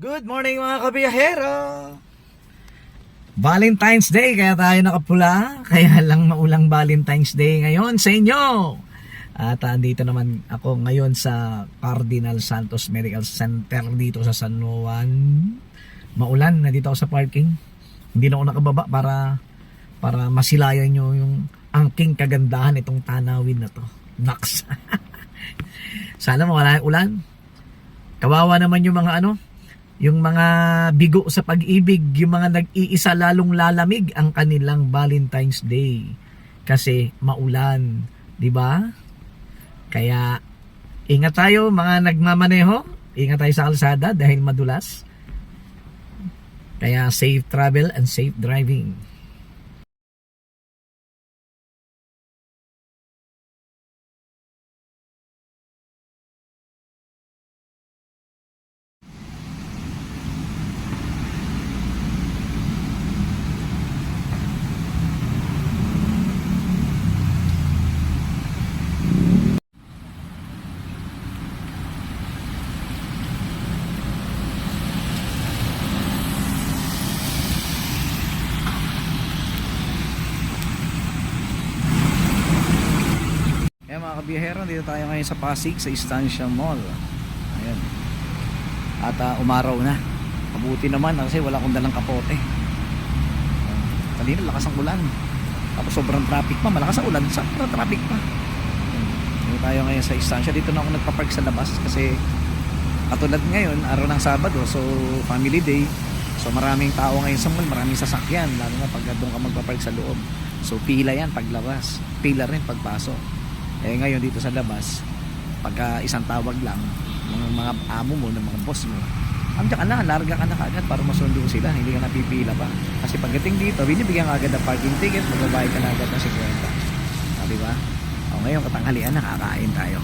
Good morning mga kabiyahero! Valentine's Day, kaya tayo nakapula. Kaya lang maulang Valentine's Day ngayon sa inyo. At andito naman ako ngayon sa Cardinal Santos Medical Center dito sa San Juan. Maulan, nandito ako sa parking. Hindi na ako nakababa para masilayan nyo yung angking kagandahan itong tanawin na to. Naks! Sana mawala yung ulan. Kawawa naman yung mga yung mga bigo sa pag-ibig, yung mga nag-iisa lalong lalamig ang kanilang Valentine's Day kasi maulan, 'di ba? Kaya ingat tayo mga nagmamaneho, ingat tayo sa kalsada dahil madulas. Kaya safe travel and safe driving. Kaya mga kabiyahero, dito tayo ngayon sa Pasig sa Estancia Mall. Ayan. At umaraw na. Mabuti naman kasi wala akong dalang kapote. Kanina lakas ang ulan. Tapos sobrang traffic pa. Malakas ang ulan, sobrang traffic pa. Dito tayo ngayon sa Estancia. Dito na ako nagpa-park sa labas kasi katulad ngayon, araw ng Sabado, so family day. So maraming tao ngayon sa mall, maraming sasakyan, lalo na pag doon ka magpa-park sa loob. So pila yan paglabas, pila rin pagpasok. Eh ngayon dito sa labas, pagka isang tawag lang ng mga amo mo, ng mga boss mo, andiyan ka na, larga ka na kagad para masundo sila, hindi ka napipila pa. Kasi pagdating dito, binibigyan ka agad ng parking ticket, magbabayad ka na agad ng 50. Diba? O ngayon katanghalian, nakakain tayo.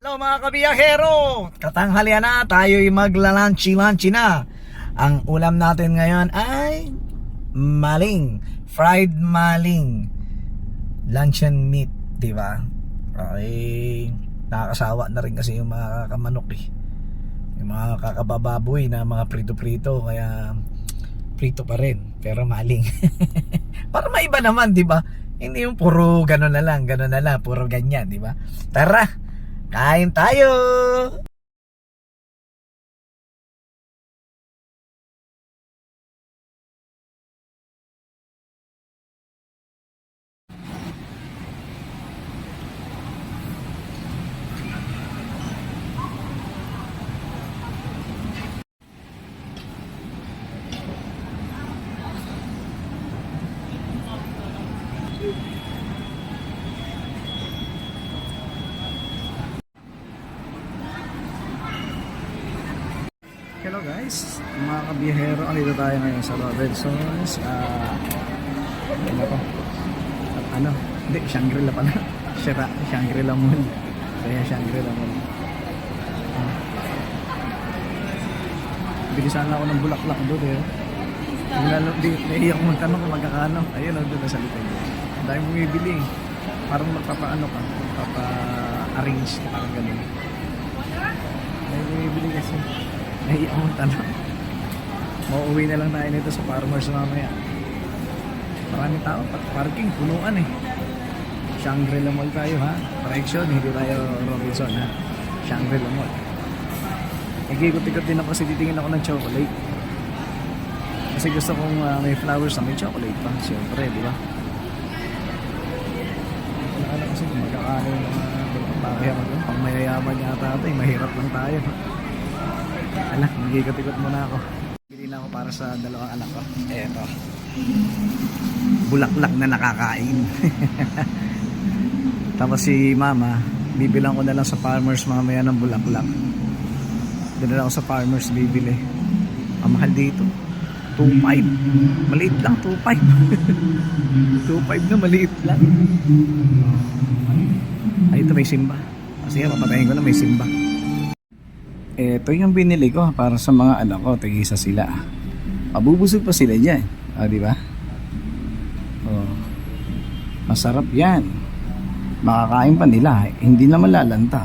Hello mga kabiyahero, katanghalian na, tayo'y magla-lunchy na. Ang ulam natin ngayon ay maling, fried maling, luncheon meat, di ba? Okay, nakakasawa na rin kasi yung mga kakamanok yung mga kakabababoy na mga prito-prito, kaya prito pa rin, pero maling. Para maiba naman, di ba? Hindi yung puro gano'n na lang, puro ganyan, di ba? Tara! Kain tayo! Hello guys, mga kabiyahero, dito tayo ngayon sa Robinsons. Ano to? Hindi, Shangri-La pala. Shangri-La Mall. Kaya Shangri-La Mall. Bilisan ako ng bulaklak doon naiiyak mo tanong kung magkakano. Ayun, doon na sa likod. Ang dami bumibili. Parang magpapa-ano ka, magpapa-arrange ka, parang ganun. Dahil bumibili kasi. Naiiyak mo tanong. Mauuwi na lang tayo nito sa Farmers mamaya. Maraming tao, parking, punuan Shangri-La Mall tayo ha. Correction, hindi tayo Robinson ha. Shangri-La Mall. Nag-ikot-ikot din ako kasi titingin ako ng chocolate. Kasi gusto kong may flowers na may chocolate pa. Siyempre, di ba? Wala kasi kung magkakano yung mga pang mayayaman yata ito. Mahirap lang tayo. Anak, nag-ikot-ikot muna ako. Bili na ako para sa dalawang anak ko. Eto. Bulaklak na nakakain. Tapos si mama, bibilang ko na lang sa Farmers mamaya ng bulaklak. Doon na lang ako sa Farmers bibili. Ang mahal dito. 2.5. Maliit lang, 2.5. 2.5 na maliit lang. Ay, ito may simba. Kasi papatayin ko na may simba. Ito yung binili ko para sa mga anak ko. Tigisa sila. Mabubusog pa sila dyan. Di ba? Oh. Masarap yan. Makakain pa nila. Hindi na malalanta.